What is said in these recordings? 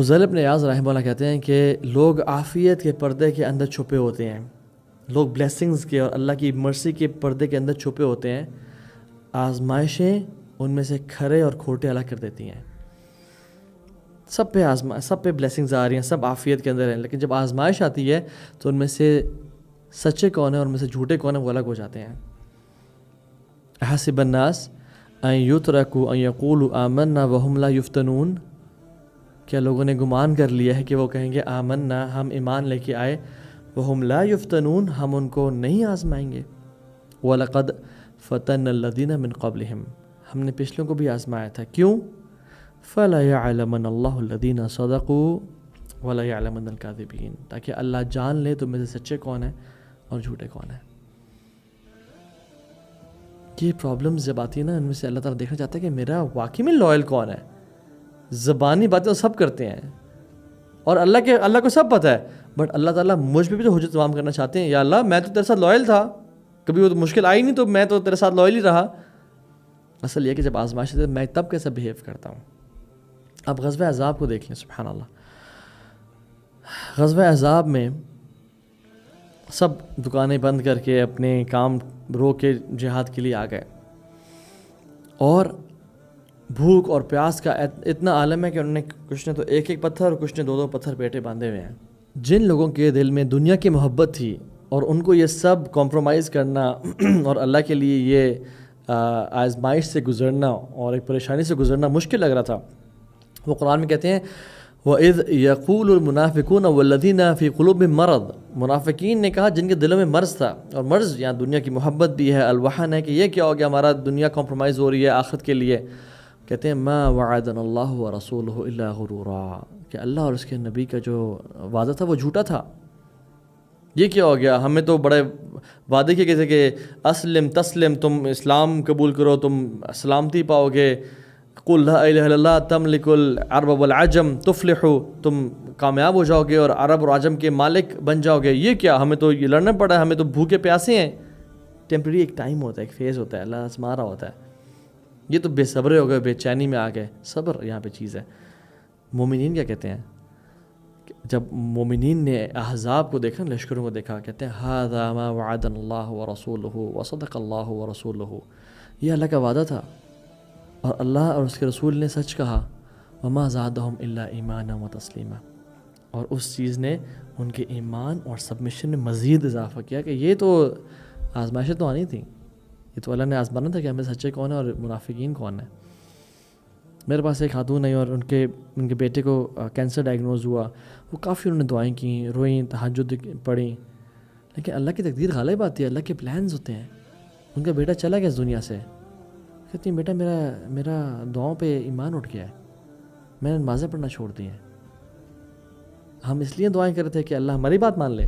فضیل بن عیاض رحمہ اللہ کہتے ہیں کہ لوگ عافیت کے پردے کے اندر چھپے ہوتے ہیں، لوگ بلیسنگز کے اور اللہ کی مرسی کے پردے کے اندر چھپے ہوتے ہیں، آزمائشیں ان میں سے کھرے اور کھوٹے الگ کر دیتی ہیں۔ سب پہ بلیسنگز آ رہی ہیں، سب عافیت کے اندر ہیں، لیکن جب آزمائش آتی ہے تو ان میں سے سچے کون ہیں اور ان میں سے جھوٹے کون ہیں وہ الگ ہو جاتے ہیں۔ احسب الناس ان یترکوا ان یقولوا آمنا وہم لا یفتنون، کیا لوگوں نے گمان کر لیا ہے کہ وہ کہیں گے آمنا، ہم ایمان لے کے آئے، وہم لا یفتنون، ہم ان کو نہیں آزمائیں گے۔ وَلَقَدْ فَتَنَّ الَّذِينَ مِن قَبْلِهِمْ، ہم نے پچھلوں کو بھی آزمایا تھا، کیوں؟ فَلَا يَعْلَمَنَّ اللَّهُ الَّذِينَ صَدَقُوا وَلَا يَعْلَمَنَّ الْكَاذِبِينَ، تاکہ اللہ جان لے تم میں سے سچے کون ہیں اور جھوٹے کون ہیں۔ یہ پرابلمز جب آتی ہیں نا، ان میں سے اللہ تعالیٰ دیکھنا چاہتا ہے کہ میرا واقعی میں لائل کون ہے۔ زبانی باتیں تو سب کرتے ہیں اور اللہ کو سب پتہ ہے، بٹ اللہ تعالیٰ مجھ پہ بھی تو حجت تمام کرنا چاہتے ہیں۔ یا اللہ میں تو تیرے ساتھ لائل تھا، کبھی وہ تو مشکل آئی نہیں تو میں تو تیرے ساتھ لائل ہی رہا۔ اصل یہ کہ جب آزمائش ہے میں تب کیسا بیہیو کرتا ہوں۔ اب غزوہ احزاب کو دیکھ لیں، سبحان اللہ۔ غزوہ احزاب میں سب دکانیں بند کر کے اپنے کام رو کے جہاد کے لیے آ گئے، اور بھوک اور پیاس کا اتنا عالم ہے کہ انہوں نے کچھ نے تو ایک پتھر اور کچھ نے دو پتھر پیٹے باندھے ہوئے ہیں۔ جن لوگوں کے دل میں دنیا کی محبت تھی اور ان کو یہ سب کمپرومائز کرنا اور اللہ کے لیے یہ آزمائش سے گزرنا اور ایک پریشانی سے گزرنا مشکل لگ رہا تھا، وہ قرآن میں کہتے ہیں وَإِذْ يَقُولُ الْمُنَافِقُونَ وَالَّذِينَ فِي قُلُوبِهِم مَرَضٌ، منافقین نے کہا جن کے دلوں میں مرض تھا، اور مرض یہاں دنیا کی محبت بھی ہے، الوحن ہے کہ یہ کیا ہو گیا ہمارا دنیا کمپرومائز ہو رہی ہے آخرت کے لیے، کہتے ہیں ما وعدنا اللہ ورسولہ الا غرورا، کہ اللہ اور اس کے نبی کا جو وعدہ تھا وہ جھوٹا تھا۔ یہ کیا ہو گیا، ہمیں تو بڑے وعدے کیے گئے کہ اسلم تسلم، تم اسلام قبول کرو تم سلامتی پاؤ گے، قل لا الہ الا اللہ تملک العرب والعجم تفلحوا، تم کامیاب ہو جاؤ گے اور عرب اور عجم کے مالک بن جاؤ گے۔ یہ کیا، ہمیں تو یہ لڑنا پڑا ہے، ہمیں تو بھوکے پیاسے ہیں۔ ٹیمپریری ایک ٹائم ہوتا ہے، ایک فیز ہوتا ہے، اللہ آزما رہا ہوتا ہے۔ یہ تو بے صبرے ہو گئے، بے چینی میں آ گئے، صبر یہاں پہ چیز ہے۔ مومنین کیا کہتے ہیں؟ جب مومنین نے احزاب کو دیکھا، لشکروں کو دیکھا، کہتے ہیں ھذا ما وعدنا اللہ ورسولہ وصدق اللہ ورسولہ، یہ اللہ کا وعدہ تھا اور اللہ اور اس کے رسول نے سچ کہا، وما زادہم الا ایمانا وتسلیما، اور اس چیز نے ان کے ایمان اور سبمشن میں مزید اضافہ کیا کہ یہ تو آزمائشیں تو آنی تھیں، یہ تو اللہ نے آزمانا تھا کہ ہمیں سچے کون ہیں اور منافقین کون ہیں۔ میرے پاس ایک خاتون آئی اور ان کے بیٹے کو کینسر ڈائگنوز ہوا، وہ کافی انہوں نے دعائیں کیں، روئیں، تہجد پڑھیں، لیکن اللہ کی تقدیر غالب آتی ہے، اللہ کے پلانز ہوتے ہیں۔ ان کا بیٹا چلا گیا اس دنیا سے، کہتی ہیں بیٹا میرا دعاؤں پہ ایمان اٹھ گیا ہے، میں نے نمازیں پڑھنا چھوڑ دی ہیں۔ ہم اس لیے دعائیں کرتے ہیں کہ اللہ ہماری بات مان لے،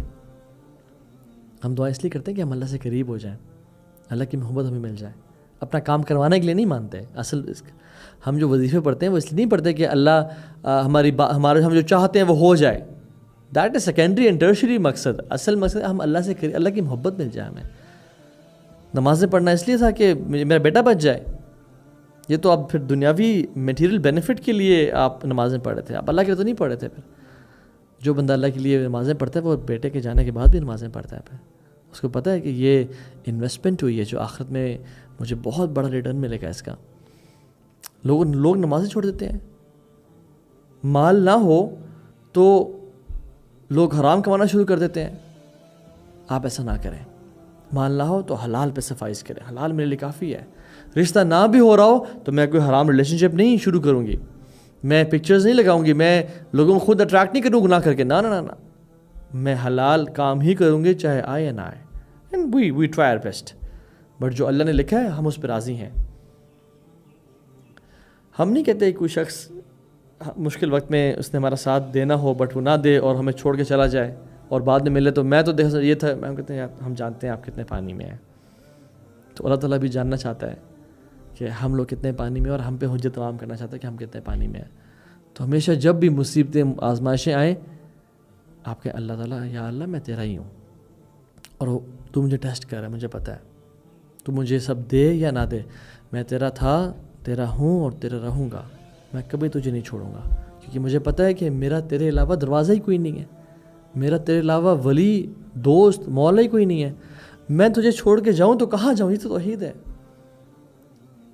ہم دعائیں اس لیے کرتے ہیں کہ ہم اللہ سے قریب ہو جائیں، اللہ کی محبت ہمیں مل جائے، اپنا کام کروانے کے لیے نہیں مانتے۔ اصل ہم جو وظیفے پڑھتے ہیں وہ اس لیے نہیں پڑھتے کہ اللہ ہمارے ہم جو چاہتے ہیں وہ ہو جائے، that is secondary and tertiary مقصد۔ اصل مقصد ہم اللہ سے اللہ کی محبت مل جائے ہمیں۔ نمازیں پڑھنا اس لیے تھا کہ میرا بیٹا بچ جائے، یہ تو اب پھر دنیاوی میٹیریل بینیفٹ کے لیے آپ نمازیں پڑھ رہے تھے، آپ اللہ کے لیے تو نہیں پڑھ رہے تھے۔ پھر جو بندہ اللہ کے لیے نمازیں پڑھتا ہے وہ بیٹے کے جانے کے بعد بھی نمازیں پڑھتا ہے، پھر اس کو پتہ ہے کہ یہ انویسٹمنٹ ہوئی ہے جو آخرت میں مجھے بہت بڑا ریٹرن ملے گا اس کا۔ لوگ نمازیں چھوڑ دیتے ہیں، مال نہ ہو تو لوگ حرام کمانا شروع کر دیتے ہیں۔ آپ ایسا نہ کریں، مال نہ ہو تو حلال پہ سفائز کریں، حلال میرے لیے کافی ہے۔ رشتہ نہ بھی ہو رہا ہو تو میں کوئی حرام ریلیشن شپ نہیں شروع کروں گی، میں پکچرز نہیں لگاؤں گی، میں لوگوں کو خود اٹریکٹ نہیں کروں گناہ کر کے، نہ، میں حلال کام ہی کروں گی چاہے آئے یا نہ آئے، and we try our best, but جو اللہ نے لکھا ہے ہم اس پہ راضی ہیں۔ ہم نہیں کہتے کوئی شخص مشکل وقت میں اس نے ہمارا ساتھ دینا ہو بٹ وہ نہ دے اور ہمیں چھوڑ کے چلا جائے اور بعد میں ملے تو میں تو دیکھ یہ تھا، ہم کہتے ہیں ہم جانتے ہیں آپ کتنے پانی میں ہیں۔ تو اللہ تعالیٰ بھی جاننا چاہتا ہے کہ ہم لوگ کتنے پانی میں، اور ہم پہ حجت تمام کرنا چاہتا ہے کہ ہم کتنے پانی میں ہیں۔ تو ہمیشہ جب بھی مصیبتیں آزمائشیں آئیں، آپ کہیں اللہ تعالیٰ یا اللہ میں تیرا ہی ہوں، اور تو مجھے ٹیسٹ کر رہا ہے، مجھے پتہ ہے تو مجھے سب دے یا نہ دے، میں تیرا تھا، تیرا ہوں اور تیرا رہوں گا، میں کبھی تجھے نہیں چھوڑوں گا، کیونکہ مجھے پتہ ہے کہ میرا تیرے علاوہ دروازہ ہی کوئی نہیں ہے، میرا تیرے علاوہ ولی، دوست، مولا ہی کوئی نہیں ہے. میں تجھے چھوڑ کے جاؤں تو کہاں جاؤں؟ یہ تو توحید ہے.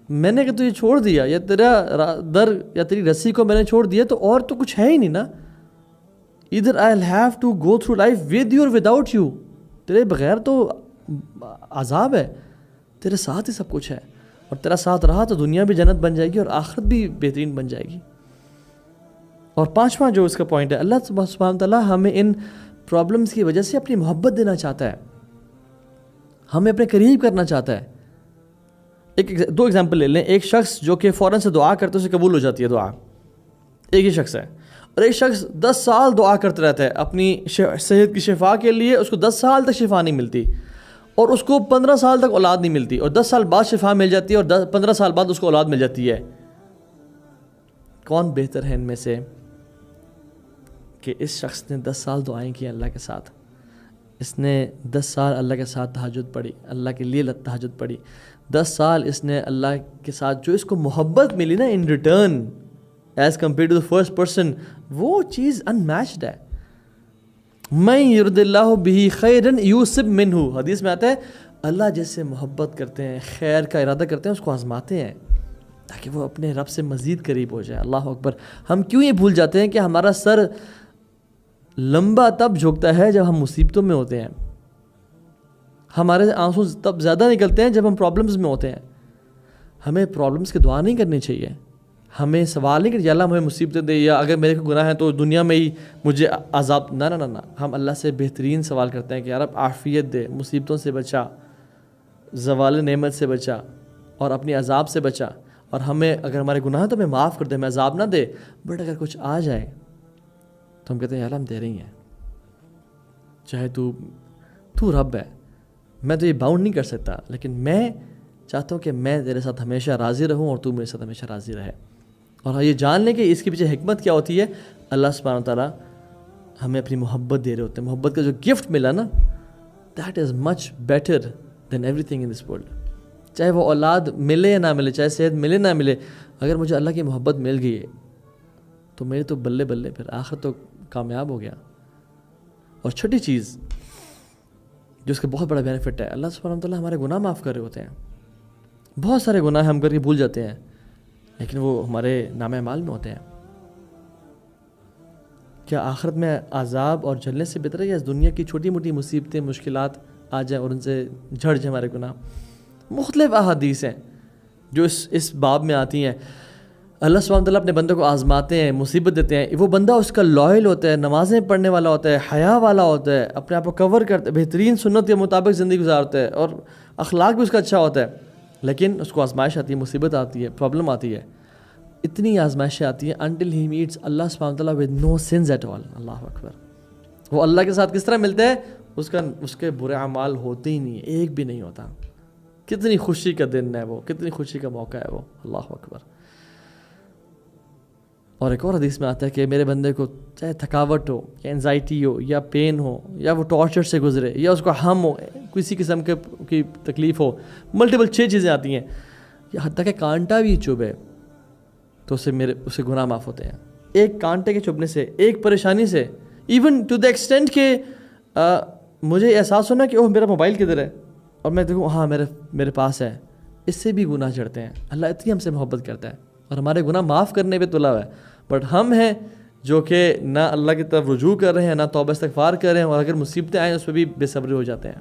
میں نے کہ تجھے چھوڑ دیا، یا تیرا در یا تیری رسی کو میں نے چھوڑ دیا، تو اور تو کچھ ہے ہی نہیں نا. ادھر I'll have to go through life with you or without you. تیرے بغیر تو عذاب ہے، تیرے ساتھ ہی سب کچھ ہے. اور تیرا ساتھ رہا تو دنیا بھی جنت بن جائے گی اور آخرت بھی بہترین بن جائے گی. اور پانچواں جو اس کا پوائنٹ ہے، اللہ سبحانہ وتعالیٰ ہمیں ان پرابلمس کی وجہ سے اپنی محبت دینا چاہتا ہے، ہمیں اپنے قریب کرنا چاہتا ہے. دو ایگزامپل لے لیں. ایک شخص جو کہ فوراً سے دعا کرتے اسے قبول ہو جاتی ہے دعا، ایک ہی شخص ہے. اور ایک شخص 10 سال دعا کرتا رہتا ہے اپنی صحت کی شفا کے لیے، اس کو 10 سال تک شفا نہیں ملتی، اور اس کو 15 سال تک اولاد نہیں ملتی، اور 10 سال بعد شفا مل جاتی ہے، اور 15 سال بعد اس کو اولاد مل جاتی ہے. کون بہتر ہے ان میں سے کہ اس شخص نے 10 سال دعائیں کی اللہ کے ساتھ، اس نے 10 سال اللہ کے ساتھ تہجد پڑھی، اللہ کے لیے تہجد پڑھی، 10 سال اس نے اللہ کے ساتھ جو اس کو محبت ملی نا in return as compared to the first person, وہ چیز ان میچڈ ہے. من یرد اللہ بہ خیرا یوسب منہ، حدیث میں آتا ہے اللہ جس سے محبت کرتے ہیں، خیر کا ارادہ کرتے ہیں، اس کو آزماتے ہیں تاکہ وہ اپنے رب سے مزید قریب ہو جائے. اللہ اکبر. ہم کیوں یہ بھول جاتے ہیں کہ ہمارا سر لمبا تب جھکتا ہے جب ہم مصیبتوں میں ہوتے ہیں، ہمارے آنسو تب زیادہ نکلتے ہیں جب ہم پرابلمز میں ہوتے ہیں. ہمیں پرابلمز کی دعا نہیں کرنی چاہیے، ہمیں سوال نہیں کہ یا اللہ ہمیں مصیبتیں دے، یا اگر میرے کو گناہ ہے تو دنیا میں ہی مجھے عذاب. نہ نہ نہ، ہم اللہ سے بہترین سوال کرتے ہیں کہ یا رب عافیت دے، مصیبتوں سے بچا، زوال نعمت سے بچا، اور اپنی عذاب سے بچا. اور ہمیں اگر ہمارے گناہ ہیں تو ہمیں معاف کر دے، ہمیں عذاب نہ دے. بٹ اگر کچھ آ جائے تو ہم کہتے ہیں یا اللہ ہم تیرے ہی ہیں، چاہے تو رب ہے، میں تو یہ باؤنڈ نہیں کر سکتا، لیکن میں چاہتا ہوں کہ میں تیرے ساتھ ہمیشہ راضی رہوں اور تو میرے ساتھ ہمیشہ راضی رہے. اور یہ جان لیں کہ اس کے پیچھے حکمت کیا ہوتی ہے. اللہ سبحانہ وتعالیٰ ہمیں اپنی محبت دے رہے ہوتے ہیں. محبت کا جو گفٹ ملا نا، that is much better than everything in this world. چاہے وہ اولاد ملے یا نہ ملے، چاہے صحت ملے نہ ملے، اگر مجھے اللہ کی محبت مل گئی ہے تو میرے تو بلے بلے، پھر آخر تو کامیاب ہو گیا. اور چھٹی چیز جو اس کا بہت بڑا بینیفٹ ہے، اللہ سبحانہ وتعالیٰ ہمارے گناہ معاف کر رہے ہوتے ہیں. بہت سارے گناہ ہم کر کے بھول جاتے ہیں، لیکن وہ ہمارے نام اعمال میں ہوتے ہیں. کیا آخرت میں عذاب اور جلنے سے بہتر ہے یا اس دنیا کی چھوٹی موٹی مصیبتیں، مشکلات آ جائیں اور ان سے جھڑ جائیں ہمارے گناہ؟ مختلف احادیث ہیں جو اس باب میں آتی ہیں. اللہ سبحانہ وتعالیٰ اپنے بندے کو آزماتے ہیں، مصیبت دیتے ہیں. وہ بندہ اس کا لائل ہوتا ہے، نمازیں پڑھنے والا ہوتا ہے، حیا والا ہوتا ہے، اپنے آپ کو کور کرتا ہے، بہترین سنت کے مطابق زندگی گزارتا ہے، اور اخلاق بھی اس کا اچھا ہوتا ہے. لیکن اس کو آزمائش آتی ہے، مصیبت آتی ہے، پرابلم آتی ہے. اتنی آزمائشیں آتی ہیں until he meets اللہ سبحانہ وتعالیٰ with no sins at all. اللہ اکبر. وہ اللہ کے ساتھ کس طرح ملتا ہے؟ اس کے برے اعمال ہوتے ہی نہیں ہیں، ایک بھی نہیں ہوتا. کتنی خوشی کا دن ہے وہ، کتنی خوشی کا موقع ہے وہ. اللہ اکبر. اور ایک اور حدیث میں آتا ہے کہ میرے بندے کو چاہے تھکاوٹ ہو، یا انزائٹی ہو، یا پین ہو، یا وہ ٹارچر سے گزرے، یا اس کو ہم ہو، کسی قسم کی تکلیف ہو، ملٹیپل 6 چیزیں آتی ہیں، یا حتیٰ کہ کانٹا بھی چبھے تو اسے گناہ معاف ہوتے ہیں. ایک کانٹے کے چبھنے سے، ایک پریشانی سے، ایون ٹو دا ایکسٹینٹ کہ مجھے احساس ہونا کہ اوہ میرا موبائل کدھر ہے، اور میں دیکھوں ہاں میرے پاس ہے، اس سے بھی گناہ چڑھتے ہیں. اللہ اتنی ہم سے محبت کرتا ہے اور ہمارے گناہ معاف کرنے پہ تلا ہوا ہے. بٹ ہم ہیں جو کہ نہ اللہ کی طرف رجوع کر رہے ہیں، نہ توبہ استغفار کر رہے ہیں، اور اگر مصیبتیں آئیں اس پہ بھی بے صبری ہو جاتے ہیں.